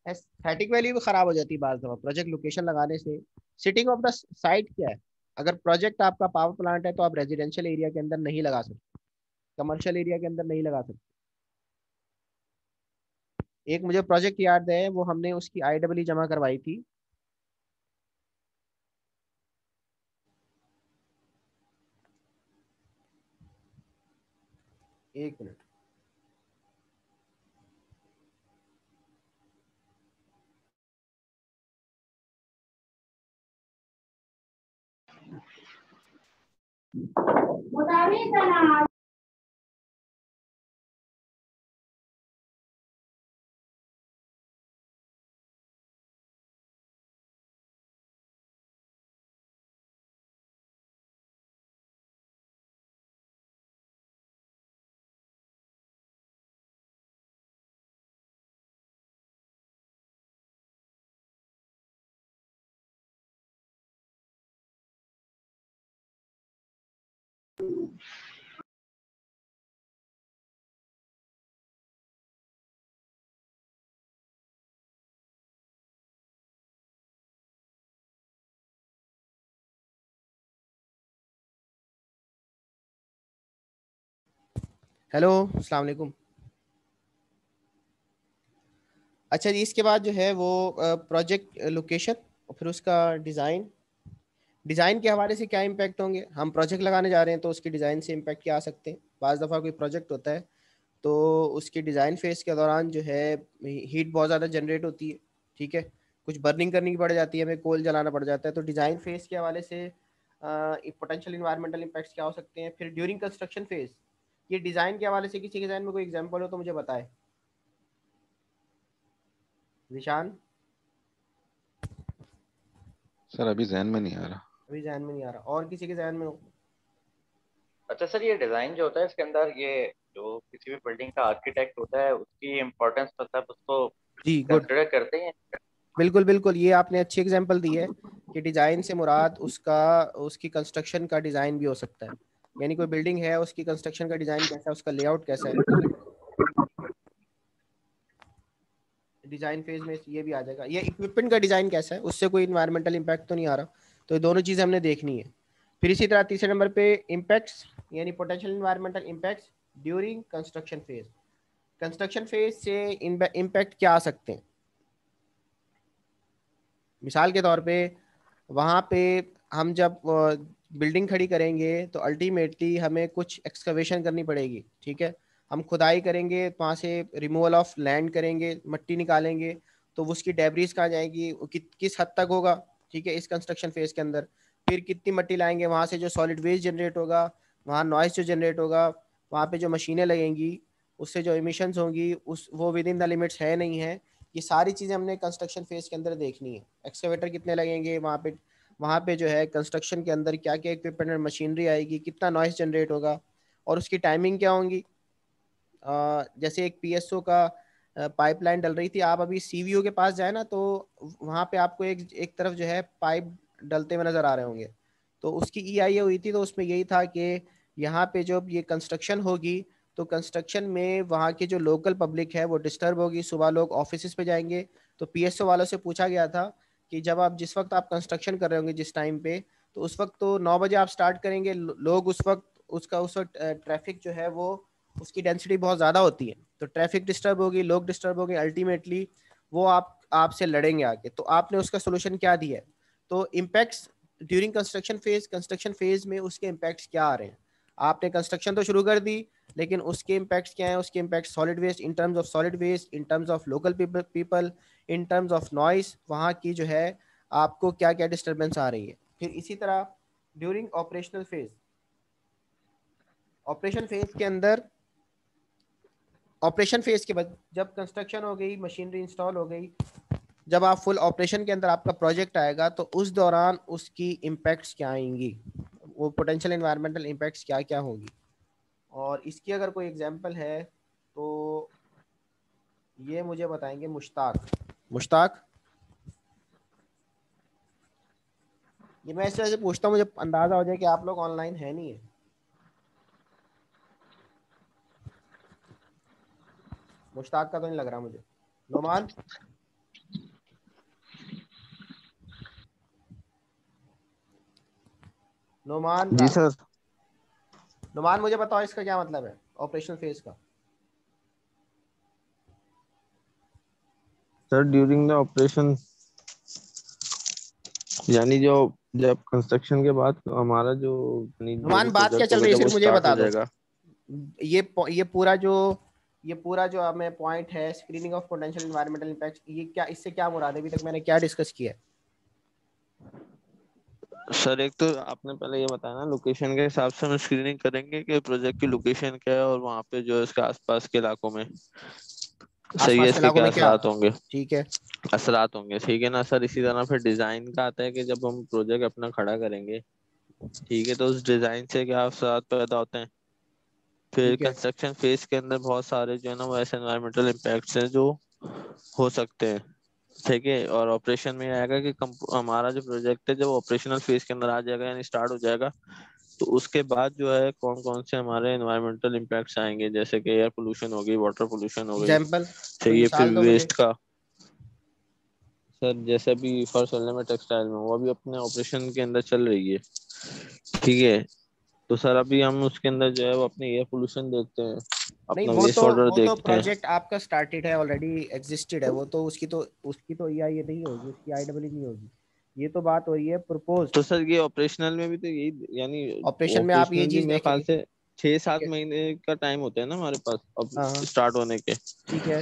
एस्थेटिक वैल्यू भी खराब हो जाती है बार दफा प्रोजेक्ट लोकेशन लगाने से। सिटिंग ऑफ द साइट क्या है, अगर प्रोजेक्ट आपका पावर प्लांट है तो आप रेजिडेंशियल एरिया के अंदर नहीं लगा सकते, कमर्शियल एरिया के अंदर नहीं लगा सकते। एक मुझे प्रोजेक्ट याद है, वो हमने उसकी आईडब्ल्यू जमा करवाई थी। एक मिनट। हेलो, अस्सलाम वालेकुम। अच्छा जी, इसके बाद जो है वो प्रोजेक्ट लोकेशन और फिर उसका डिज़ाइन। डिज़ाइन के हवाले से क्या इम्पैक्ट होंगे, हम प्रोजेक्ट लगाने जा रहे हैं तो उसके डिज़ाइन से इम्पैक्ट क्या आ सकते हैं। बाज़ दफ़ा कोई प्रोजेक्ट होता है तो उसके डिज़ाइन फेज़ के दौरान जो है हीट बहुत ज़्यादा जनरेट होती है, ठीक है, कुछ बर्निंग करनी की पड़ जाती है, हमें कोल जलाना पड़ जाता है। तो डिज़ाइन फेज़ के हवाले से पोटेंशियल इन्वायरमेंटल इम्पैक्ट्स क्या हो सकते हैं। फिर ड्यूरिंग कंस्ट्रक्शन फेज़, ये डिज़ाइन के हवाले से किसी के जहन में कोई एग्जांपल हो तो मुझे बताएं। निशान,
सर अभी जहन में नहीं आ रहा।
अभी जहन में नहीं आ रहा, और किसी के जहन में हो?
अच्छा सर, ये डिजाइन जो होता है इसके अंदर, ये जो किसी भी बिल्डिंग का आर्किटेक्ट होता है उसकी इम्पोर्टेंस मतलब उसको
जी, गुड,
कंसिडर करते हैं।
बिल्कुल बिल्कुल, ये आपने अच्छी एग्जांपल दी है कि डिज़ाइन से मुराद उसका उसकी कंस्ट्रक्शन का डिज़ाइन भी हो सकता है। यानी कोई बिल्डिंग है, उसकी कंस्ट्रक्शन का डिज़ाइन कैसा है, उसका लेआउट कैसा है, डिज़ाइन फेज में ये भी आ जाएगा। ये इक्विपमेंट का डिज़ाइन कैसा है, उससे कोई इन्वायरमेंटल इम्पैक्ट तो नहीं आ रहा। तो ये दोनों चीज़ें हमने देखनी है। फिर इसी तरह तीसरे नंबर पे इम्पैक्ट्स, यानी potential environmental impacts during construction phase. Construction phase से इम्पैक्ट क्या आ सकते हैं। मिसाल के तौर पे वहाँ पे हम जब बिल्डिंग खड़ी करेंगे तो अल्टीमेटली हमें कुछ एक्सकवेशन करनी पड़ेगी, ठीक है, हम खुदाई करेंगे, वहाँ से रिमूवल ऑफ लैंड करेंगे, मट्टी निकालेंगे, तो उसकी डेब्रीज कहाँ जाएगी, वो किस हद तक होगा, ठीक है, इस कंस्ट्रक्शन फेज के अंदर। फिर कितनी मट्टी लाएंगे, वहाँ से जो सॉलिड वेस्ट जनरेट होगा, वहाँ नॉइस जो जनरेट होगा, वहाँ पे जो मशीनें लगेंगी उससे जो इमिशंस होंगी उस वो विद इन द लिमिट्स है नहीं है, ये सारी चीज़ें हमने कंस्ट्रक्शन फेज के अंदर देखनी है। एक्सकेवेटर कितने लगेंगे वहाँ पे जो है कंस्ट्रक्शन के अंदर क्या क्या इक्विपमेंट और मशीनरी आएगी, कितना नॉइस जनरेट होगा और उसकी टाइमिंग क्या होंगी। जैसे एक पीएसओ का पाइपलाइन डल रही थी, आप अभी सीवीओ के पास जाए ना तो वहाँ पे आपको एक एक तरफ जो है पाइप डलते हुए नजर आ रहे होंगे। तो उसकी ईआईए हुई थी, तो उसमें यही था कि यहाँ पे जब ये कंस्ट्रक्शन होगी तो कंस्ट्रक्शन में वहाँ की जो लोकल पब्लिक है वो डिस्टर्ब होगी, सुबह लोग ऑफिस पे जाएंगे। तो पीएसओ वालों से पूछा गया था कि जब आप जिस वक्त आप कंस्ट्रक्शन कर रहे होंगे जिस टाइम पे, तो उस वक्त तो 9 बजे आप स्टार्ट करेंगे, लोग उस वक्त ट्रैफिक जो है वो उसकी डेंसिटी बहुत ज़्यादा होती है, तो ट्रैफिक डिस्टर्ब होगी, लोग डिस्टर्ब होंगे, अल्टीमेटली वो आपसे लड़ेंगे आगे। तो आपने उसका सोल्यूशन क्या दिया है। तो इम्पैक्ट्स ड्यूरिंग कंस्ट्रक्शन फेज में उसके इम्पैक्ट्स क्या आ रहे हैं। आपने कंस्ट्रक्शन तो शुरू कर दी, लेकिन उसके इम्पैक्ट्स क्या हैं, उसके impact solid waste, in terms of solid waste, in terms of local people, in terms of noise, वहाँ की जो है आपको क्या क्या डिस्टर्बेंस आ रही है। फिर इसी तरह during operational phase, operation phase के अंदर, ऑपरेशन फेज के बाद जब कंस्ट्रक्शन हो गई, मशीनरी इंस्टॉल हो गई, जब आप फुल ऑपरेशन के अंदर आपका प्रोजेक्ट आएगा तो उस दौरान उसकी इम्पैक्ट्स क्या आएंगी, वो पोटेंशियल एनवायरमेंटल इम्पैक्ट्स क्या क्या होंगी। और इसकी अगर कोई एग्जांपल है तो ये मुझे बताएंगे मुश्ताक। मुश्ताक, ये मैं इस तरह से पूछता हूँ मुझे अंदाजा हो जाए कि आप लोग ऑनलाइन है नहीं है। मुश्ताक का तो नहीं लग रहा मुझे। नोमान, नोमान
जी
का,
सर।
नोमान मुझे बताओ इसका क्या मतलब है ऑपरेशनल फेज का।
सर ड्यूरिंग द ऑपरेशन, यानी जो जब कंस्ट्रक्शन के बाद हमारा जो जो भी
नोमान बात क्या
प्रोजेक्ट
चल
होगा
रही है
जब वो
सिर्फ मुझे
स्टार्ट हो
बता दो।
जाएगा।
ये पूरा जो हमें पॉइंट है screening of potential environmental impact, ये क्या, इससे क्या मुराद है, अभी तक मैंने क्या डिस्कस किया है।
सर एक तो आपने पहले ये बताया ना, लोकेशन के हिसाब से हम स्क्रीनिंग करेंगे कि प्रोजेक्ट की लोकेशन क्या है और वहाँ पे जो है इसके आसपास के इलाकों में सही है
आसपास के
इसके
इलाकों
क्या
में क्या,
असरात होंगे।
ठीक है।
असरात होंगे, ठीक है ना सर। इसी तरह फिर डिजाइन का आता है कि जब हम प्रोजेक्ट अपना खड़ा करेंगे, ठीक है, तो उस डिजाइन से क्या असरात पैदा होते हैं। फिर
ठीक है,
कंस्ट्रक्शन फेज के अंदर बहुत सारे जो है ना वो ऐसे एनवायरमेंटल इम्पैक्ट्स हैं जो हो सकते हैं, ठीक है। और ऑपरेशन में ये आएगा कि हमारा जो प्रोजेक्ट है जब ऑपरेशनल फेज के अंदर आ जाएगा यानी स्टार्ट हो जाएगा, तो उसके बाद जो है कौन कौन से हमारे एनवायरमेंटल इम्पैक्ट्स आएंगे, जैसे कि एयर पोल्यूशन हो गई, वाटर पोल्यूशन हो गई,
एग्जाम्पल, कोई
ठीक है, फिर
मिसाल दो मुझे।
वेस्ट का। सर जैसे अभी फर्स्ट चल रहा है टेक्सटाइल में, वो अभी अपने ऑपरेशन के अंदर चल रही है, ठीक है। तो सर अभी हम उसके अंदर जो है वो अपने एयर पोल्यूशन देखते हैं,
नहीं,
अपना वेस्ट वाटर
वो तो
देखते हैं।
प्रोजेक्ट आपका स्टार्टेड है, ऑलरेडी एग्जिस्टेड है, वो तो उसकी तो ये नहीं होगी, उसकी IEE नहीं होगी। ये तो बात हो रही है प्रपोज।
तो सर ये ऑपरेशनल में भी तो यही, यानी
ऑपरेशन में आप ये
ऑपरेशनल भी
चीज
मेरे ख्याल
देखेंगे।
से छह
ठीक
सात
है।
महीने का टाइम होता है ना हमारे पास अब
हाँ।
स्टार्ट होने के।
ठीक है।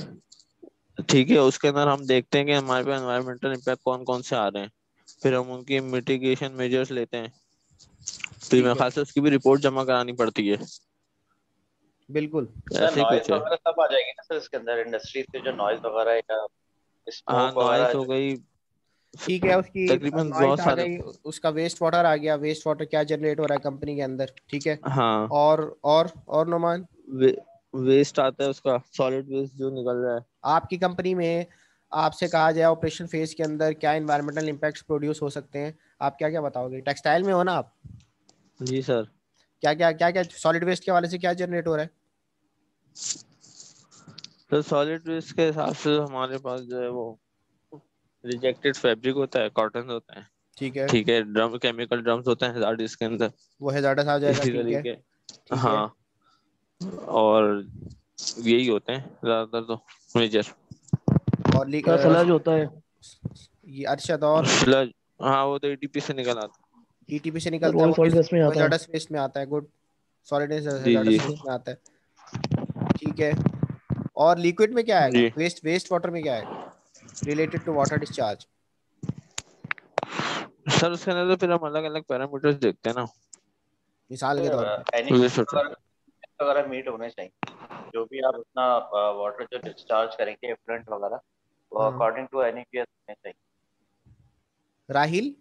ठीक है, उसके अंदर हम देखते हैं कि हमारे पे एनवायरमेंटल इम्पैक्ट कौन कौन से आ रहे हैं, फिर हम उनकी मिटिगेशन मेजर्स लेते हैं। फिर
ठीक
मेरे
है।
ख्याल से उसकी भी रिपोर्ट जमा करानी पड़ती है,
बिल्कुल।
सर
ऐसे ही
नॉइज
कुछ है।
वगैरह सब आ जाएगी ना सर इसके अंदर, इंडस्ट्री से जो नॉइज वगैरह या
हाँ,
स्मोक
नॉइस
वगैरह
हो
जो।
गई,
ठीक है, उसकी
तकरीबन
नॉइस
बहुत
आ
सारे।
गई, उसका वेस्ट वाटर आ गया, वेस्ट वाटर क्या जनरेट हो रहा है कंपनी के अंदर, ठीक है।
हाँ,
और नोमान,
वे, वेस्ट आता है उसका, सॉलिड वेस्ट जो निकल रहा है।
आपकी कंपनी में आपसे कहा जाए ऑपरेशन फेज के अंदर क्या इन्वायरमेंटल इम्पैक्ट्स प्रोड्यूस हो सकते हैं, आप क्या क्या बताओगे? टेक्सटाइल में हो ना आप?
जी सर।
क्या क्या सॉलिड वेस्ट के हवाले से क्या जनरेट हो रहा है?
तो सॉलिड वेस्ट के हिसाब से हमारे पास जो है वो रिजेक्टेड फैब्रिक होता है, कॉटन होता है,
ठीक है।
ठीक है, ड्रम, केमिकल ड्रम्स होते हैं हजार्ड इसके अंदर,
वो हैजार्डस आ जाएगा,
इसी
ठीक है।
तरीके।
ठीक है।
हाँ, और यही होते हैं ज्यादातर तो मेजर।
और
सर फ्लैश होता है।
ये अरशद और
फ्लड, हाँ वो तो एटीपी से निकल आता
ETP से
सर
निकलता
वो
है,
भी सॉलिड वेस्ट में
वो
आता है।
हैजार्डस वेस्ट में आता है। गुड। सॉलिड
है। जी जी
हैजार्डस वेस्ट में आता है, ठीक है। और लिक्विड में क्या आएगा?
जी।
वेस्ट वाटर में क्या आएगा related to water discharge?
Sir उसके अंदर तो फिर हम अलग अलग पैरामीटर्स देखते हैं ना।
मिसाल के तौर पे।
एनी
वेस्ट वाटर,
वगैरह वगैरह मीट होने चाहिए, जो भी आप अपना वाटर जो डिस्चार्ज करेंगे एफluent वगैरह, वो
हाँ।
अकॉर्डिंग टू NEPS होने चाहिए।
राहिल।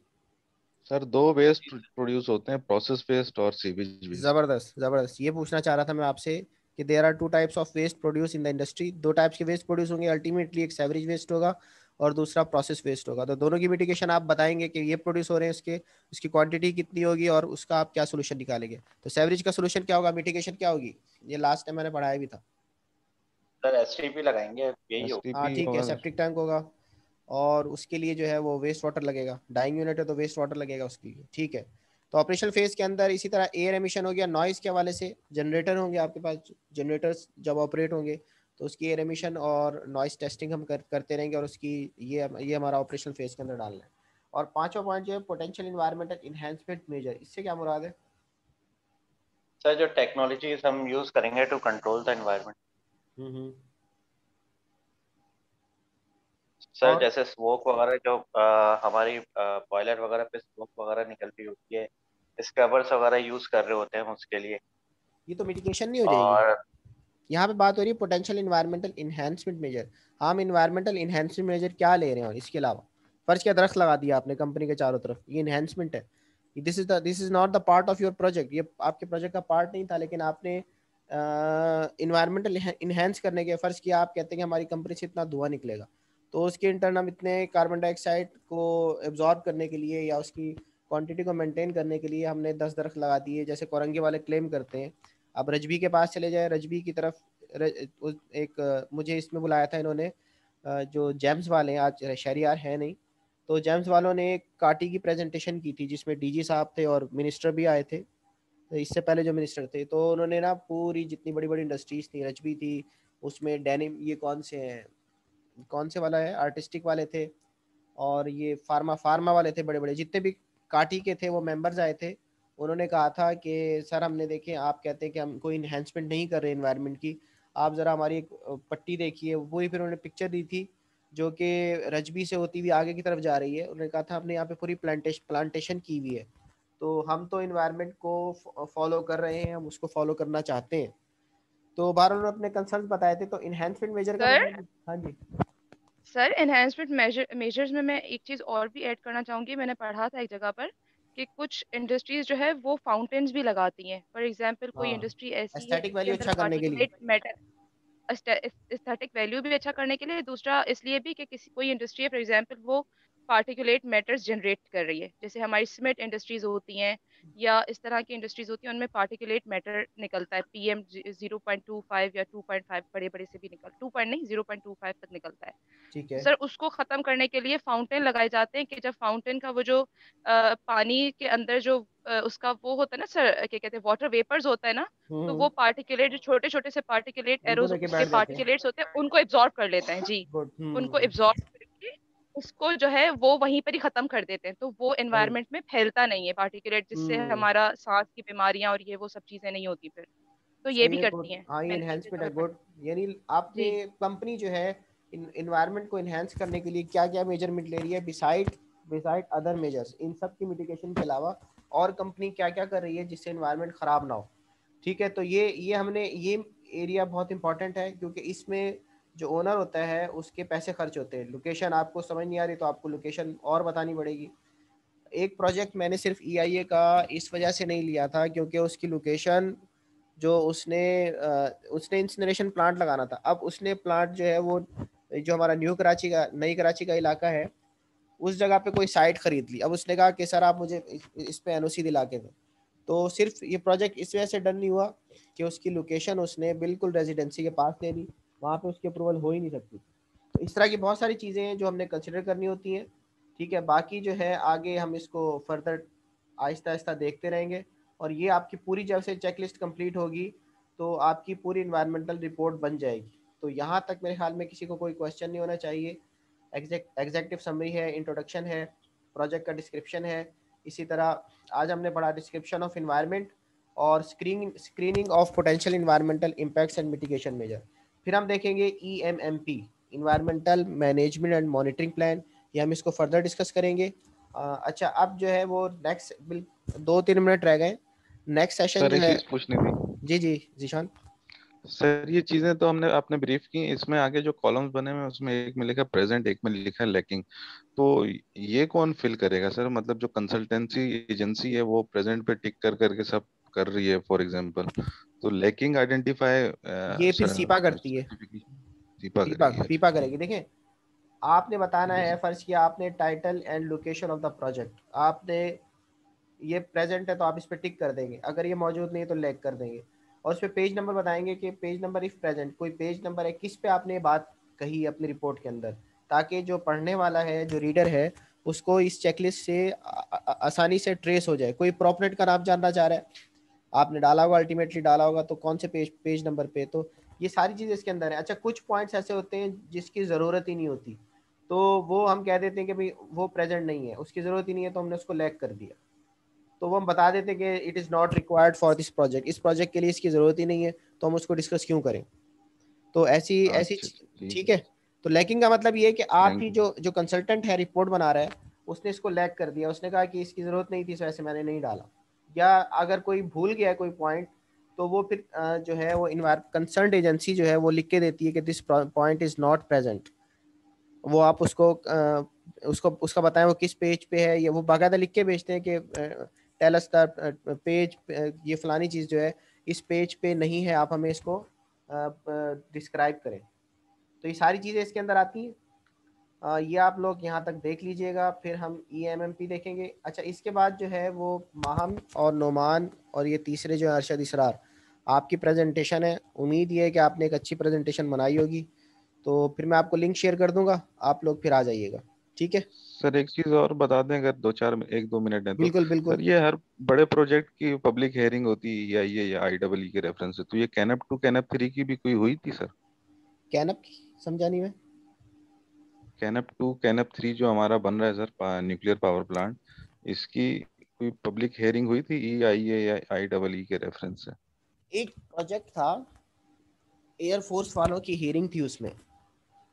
सर दो वेस्ट प्रोड्यूस होते हैं, प्रोसेस वेस्ट और सीवेज वेस्ट।
जबरदस्त जबरदस्त, ये पूछना चाह रहा था मैं आपसे कि there are two types of waste produce in the industry. दो टाइप्स के वेस्ट प्रोड्यूस होंगे अल्टीमेटली, एक सेवरेज वेस्ट होगा और दूसरा प्रोसेस वेस्ट होगा। तो दोनों की मिटिगेशन आप बताएंगे कि ये प्रोड्यूस हो रहे हैं, इसके उसकी क्वांटिटी कितनी होगी और उसका आप क्या सोल्यूशन निकालेंगे। तो सेवरेज का सोल्यूशन क्या होगा, मिटिगेशन क्या होगी? ये लास्ट टाइम मैंने पढ़ाया भी था।
सर STP लगाएंगे, यही होगा।
हाँ
STP
ठीक है,
होगा सर।
सेप्टिक टैंक होगा और उसके लिए जो है वो वेस्ट वाटर लगेगा, डाइंग यूनिट है तो वेस्ट वाटर लगेगा उसके लिए, ठीक है। तो ऑपरेशनल फेज के अंदर इसी तरह एयर एमिशन हो गया, नॉइस के हवाले से जनरेटर होंगे आपके पास, जनरेटर्स जब ऑपरेट होंगे तो उसकी एयर एमिशन और नॉइस टेस्टिंग हम करते रहेंगे और उसकी ये हमारा ऑपरेशनल फेज के अंदर डालना है। और पांचवा पॉइंट जो है पोटेंशियल इन्वायरमेंटल इन्हेंसमेंट मेजर, इससे क्या मुराद है?
सर जो टेक्नोलॉजीज हम यूज करेंगे to control the environment.
Hmm.
Sir
और
जैसे स्मोक वगैरह जो हमारी बॉयलर वगैरह पे स्मोक वगैरह निकल रही होती है, स्क्रबर्स वगैरह यूज कर रहे होते हैं हम उसके लिए।
ये तो मिटिगेशन नहीं हो जाएगी?
और
यहाँ पे बात हो रही है पोटेंशियल इन्वायरमेंटल इन्हेंसमेंट मेजर। हम इन्वायरमेंटल इन्हेंसमेंट मेजर क्या ले रहे हैं और इसके अलावा? फर्ज क्या दरख्त लगा दिया आपने कंपनी के चारों तरफ, ये इन्हेंसमेंट है। This is not the part of your project, ये आपके प्रोजेक्ट का पार्ट नहीं था, लेकिन आपने इन्वायरमेंटल इन्हेंस करने के फर्ज किया, आप कहते हैं कि हमारी कंपनी से इतना धुआं निकलेगा, तो उसके इंटर्न हम इतने कार्बन डाइऑक्साइड को एब्जॉर्ब करने के लिए या उसकी क्वांटिटी को मेंटेन करने के लिए हमने 10 दरख्त लगा दिए, जैसे कोरंगी वाले क्लेम करते हैं। अब रजबी के पास चले जाए, रजबी की तरफ एक मुझे इसमें बुलाया था इन्होंने, जो जेम्स वाले हैं, आज शहरियार है नहीं, तो जेम्स वालों ने एक काटी की प्रेजेंटेशन की थी जिसमें DG साहब थे और मिनिस्टर भी आए थे, तो इससे पहले जो मिनिस्टर थे, तो उन्होंने ना पूरी जितनी बड़ी बड़ी इंडस्ट्रीज थी, रजबी थी, उसमें डेनिम, ये कौन से हैं, कौन से वाला है, आर्टिस्टिक वाले थे, और ये फार्मा वाले थे, बड़े बड़े जितने भी काटी के थे वो मेंबर्स आए थे। उन्होंने कहा था कि सर हमने देखे आप कहते हैं कि हम कोई इन्हेंसमेंट नहीं कर रहे इन्वायरमेंट की, आप ज़रा हमारी एक पट्टी देखिए, वही फिर उन्होंने पिक्चर दी थी जो कि रजबी से होती हुई आगे की तरफ जा रही है। उन्होंने कहा था हमने यहाँ पे पूरी प्लांटेशन की हुई है, तो हम तो इन्वायरमेंट को फॉलो कर रहे हैं, हम उसको फॉलो करना चाहते हैं। तो बाहर उन्होंने अपने कंसर्न बताए थे। तो इन्हेंसमेंट मेजर का
सर
मतलब, हाँ जी।
सर एनहेंसमेंट मेजर्स में मैं एक चीज और भी ऐड करना चाहूंगी। मैंने पढ़ा था एक जगह पर कि कुछ इंडस्ट्रीज जो है वो फाउंटेन्स भी लगाती हैं। फॉर एग्जांपल कोई
हाँ,
इंडस्ट्री ऐसी है
एस्थेटिक
जिसके
वैल्यू
अंदर
अच्छा करने के लिए।
पार्टिकुलेट मैटर, एस्थेटिक वैल्यू भी अच्छा करने के लिए, दूसरा इसलिए भी कि किसी कोई इंडस्ट्री है फॉर एग्जांपल वो पार्टिकुलेट मैटर्स जनरेट कर रही है। जैसे हमारी सीमेंट इंडस्ट्रीज होती हैं या इस तरह की इंडस्ट्रीज होती हैं, उनमें पार्टिकुलेट मैटर निकलता है, PM 0.25 या 2.5, बड़े बड़े से भी 2 पॉइंट नहीं 0.25 तक निकलता है।
ठीक
तो
है।
सर उसको खत्म करने के लिए फाउंटेन लगाए जाते हैं कि जब फाउंटेन का वो जो पानी के अंदर जो उसका वो होता है ना सर, क्या कहते हैं, वाटर वेपर्स होता है ना, तो वो पार्टिकुलेट जो छोटे छोटे से पार्टिकुलेट
उनको
एरोज
लेके
उसके
बैठ जाते हैं।
पार्टिकुलेट्स होते हैं, उनको एब्जॉर्ब कर लेते हैं जी।
गुड।
उनको एब्जॉर्ब करके उसको जो है वो वहीं पर ही खत्म कर देते हैं, तो वो
राइट।
एनवायरनमेंट में फैलता नहीं है पार्टिकुलेट, जिससे हमारा सांस की बीमारियां और ये वो सब चीजें नहीं होती फिर। तो ये
सही
भी
है, गुड।
करती हैं
हाँ, ये
मैनेजमेंट
एनहेंसमेंट है,
ऑफ
गुड। यानी आपने
जी।
कंपनी जो है इन्वायरमेंट को इन्हेंस करने के लिए क्या क्या मेजरमेंट ले रही है, बिसाइड बिसाइड अदर मेजर्स, इन सब की मिटिगेशन के अलावा और कंपनी क्या क्या कर रही है जिससे इन्वायरमेंट खराब ना हो। ठीक है, तो ये हमने ये एरिया बहुत इंपॉर्टेंट है, क्योंकि इसमें जो ओनर होता है उसके पैसे खर्च होते हैं। लोकेशन आपको समझ नहीं आ रही तो आपको लोकेशन और बतानी पड़ेगी। एक प्रोजेक्ट मैंने सिर्फ EIA का इस वजह से नहीं लिया था क्योंकि उसकी लोकेशन जो उसने इंसिनरेशन प्लांट लगाना था। अब उसने प्लांट जो है वो जो हमारा नई कराची का इलाका है, उस जगह पे कोई साइट खरीद ली। अब उसने कहा कि सर आप मुझे इस पे NOC दिला के दें। तो सिर्फ ये प्रोजेक्ट इस वजह से डन नहीं हुआ कि उसकी लोकेशन उसने बिल्कुल रेजिडेंसी के पास ले ली, वहाँ पे उसकी अप्रूवल हो ही नहीं सकती। तो इस तरह की बहुत सारी चीज़ें हैं जो हमने कंसिडर करनी होती हैं। ठीक है, बाकी जो है आगे हम इसको फर्दर आहिस्ता आहिस्ता देखते रहेंगे। और ये आपकी पूरी जब से चेकलिस्ट कंप्लीट होगी तो आपकी पूरी इन्वायरमेंटल रिपोर्ट बन जाएगी। तो यहाँ तक मेरे ख्याल में किसी को कोई क्वेश्चन नहीं होना चाहिए। एग्जेक्टिव समरी है, इंट्रोडक्शन है, प्रोजेक्ट का डिस्क्रिप्शन है। इसी तरह आज हमने पढ़ा डिस्क्रिप्शन ऑफ इन्वायरमेंट और screening of potential environmental impacts and mitigation measure. फिर हम देखेंगे EMMP, environmental management and monitoring plan, ये हम इसको फर्दर डिस्कस करेंगे। अच्छा, अब जो है वो नेक्स्ट 2-3 मिनट रह गए। नेक्स्ट सेशन
सर
जो
एक
है।
चीज पूछनी थी।
जी जी जीशान।
सर ये चीजें तो हमने आपने ब्रीफ की, इसमें आगे जो कॉलम्स बने हुए हैं उसमें एक में लिखा प्रेजेंट, एक में लिखा है लैकिंग। तो ये कौन फिल करेगा सर? मतलब जो कंसल्टेंसी एजेंसी है वो प्रेजेंट पे टिक कर करके सब कर रही है फॉर एग्जांपल, तो लैकिंग आइडेंटिफाई
ये फिर सीपा करती है।
सर्टिफिकेशन दीपा
पीपा
करेगी? अच्छा।
पीपा करेगी। देखें, आपने बताना
ठीक है
है,
सर।
फर्ज किया आपने title and location of the project, आपने ये प्रेजेंट है तो आप इस पे टिक कर देंगे, अगर ये मौजूद नहीं है तो लैग कर देंगे। और उस पे पेज नंबर बताएंगे कि पेज नंबर इफ प्रेजेंट, कोई पेज नंबर है किस पे आपने ये बात कही अपनी रिपोर्ट के अंदर, ताकि जो पढ़ने वाला है, जो रीडर है, उसको इस चेकलिस्ट से आसानी से ट्रेस हो जाए। कोई प्रॉपरेट का नाम जानना चाह रहा है, आपने डाला होगा, अल्टीमेटली डाला होगा तो कौन से पेज नंबर पे, तो ये सारी चीज़ें इसके अंदर है। अच्छा, कुछ पॉइंट्स ऐसे होते हैं जिसकी ज़रूरत ही नहीं होती, तो वो हम कह देते हैं कि भाई वो प्रेजेंट नहीं है, उसकी ज़रूरत ही नहीं है, तो हमने उसको लैग कर दिया। तो वो हम बता देते हैं कि it is not required for this project, इस प्रोजेक्ट के लिए इसकी ज़रूरत ही नहीं है, तो हम उसको डिस्कस क्यों करें। तो ऐसी ऐसी
अच्छा ठीक
ठीक
है।
है। तो लैकिंग का मतलब ये है कि
थैंक
आपकी
यू।
जो कंसल्टेंट है, रिपोर्ट बना रहा है, उसने इसको लैग कर दिया, उसने कहा कि इसकी ज़रूरत नहीं थी, इस वजह से मैंने नहीं डाला। या अगर कोई भूल गया कोई पॉइंट, तो वो फिर जो है वो कंसर्न्ड एजेंसी जो है वो लिख के देती है कि this point is not present. वो आप उसको उसका बताएं वो किस पेज पे है, या वो बाकायदा लिख के भेजते हैं कि टेल अस द पेज, ये फलानी चीज़ जो है इस पेज पे नहीं है, आप हमें इसको डिस्क्राइब करें। तो ये सारी चीज़ें इसके अंदर आती हैं। ये आप लोग यहाँ तक देख लीजिएगा, फिर हम EMMP देखेंगे। अच्छा, इसके बाद जो है वो माहम और नोमान और ये तीसरे जो है अरशद इसरार, आपकी प्रेजेंटेशन है। उम्मीद ये है कि आपने एक अच्छी प्रेजेंटेशन बनाई होगी। तो फिर मैं आपको लिंक शेयर कर दूंगा, आप लोग फिर आ जाइएगा। ठीक है,
सर एक चीज और बता दें अगर 1-2 मिनट है तो।
बिल्कुल बिल्कुल।
सर ये हर बड़े प्रोजेक्ट की पब्लिक हेयरिंग होती है या ये या IEE के रेफरेंस से, तो ये कैनप 2 कैनप 3 की भी कोई हुई थी सर?
कैनप की समझा नहीं मैं।
कैनप 2 कैनप 3 जो हमारा बन रहा है सर, न्यूक्लियर पावर प्लांट, इसकी कोई पब्लिक हेयरिंग हुई थी EIA या IEE के रेफरेंस से?
एक प्रोजेक्ट था, एयरफोर्स वालों की हियरिंग थी, उसमें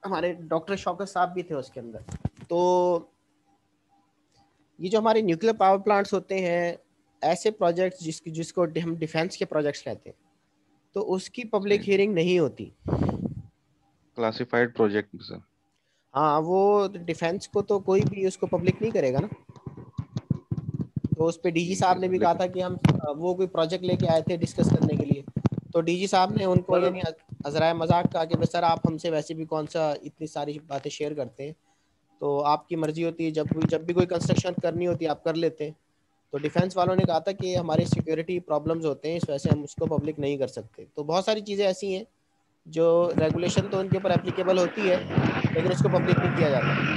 हमारे डॉक्टर शौकत साहब भी थे उसके अंदर। तो ये जो हमारे न्यूक्लियर पावर प्लांट्स होते हैं, ऐसे प्रोजेक्ट्स जिसको हम डिफेंस के प्रोजेक्ट्स कहते हैं, तो उसकी पब्लिक
सही सर।
हियरिंग नहीं होती।
Classified project sir.
हाँ, वो डिफेंस को तो कोई भी उसको पब्लिक नहीं करेगा ना। तो उस पे डीजी
ठीक
साहब
है
ने
सर
भी कहा
लेकिन।
था कि हम वो कोई प्रोजेक्ट लेके आए थे डिस्कस करने के लिए, तो डीजी साहब ने उनको यानी अजराए मजाक कहा कि सर आप हमसे वैसे भी कौन सा इतनी सारी बातें शेयर करते हैं, तो आपकी मर्जी होती है, जब भी कोई कंस्ट्रक्शन करनी होती है आप कर लेते हैं। तो डिफेंस वालों ने कहा था कि हमारी सिक्योरिटी प्रॉब्लम्स होते हैं, इस वजह से हम उसको पब्लिक नहीं कर सकते। तो बहुत सारी चीज़ें ऐसी हैं जो रेगुलेशन तो उनके ऊपर एप्लीकेबल होती है, लेकिन उसको पब्लिक नहीं किया जाता।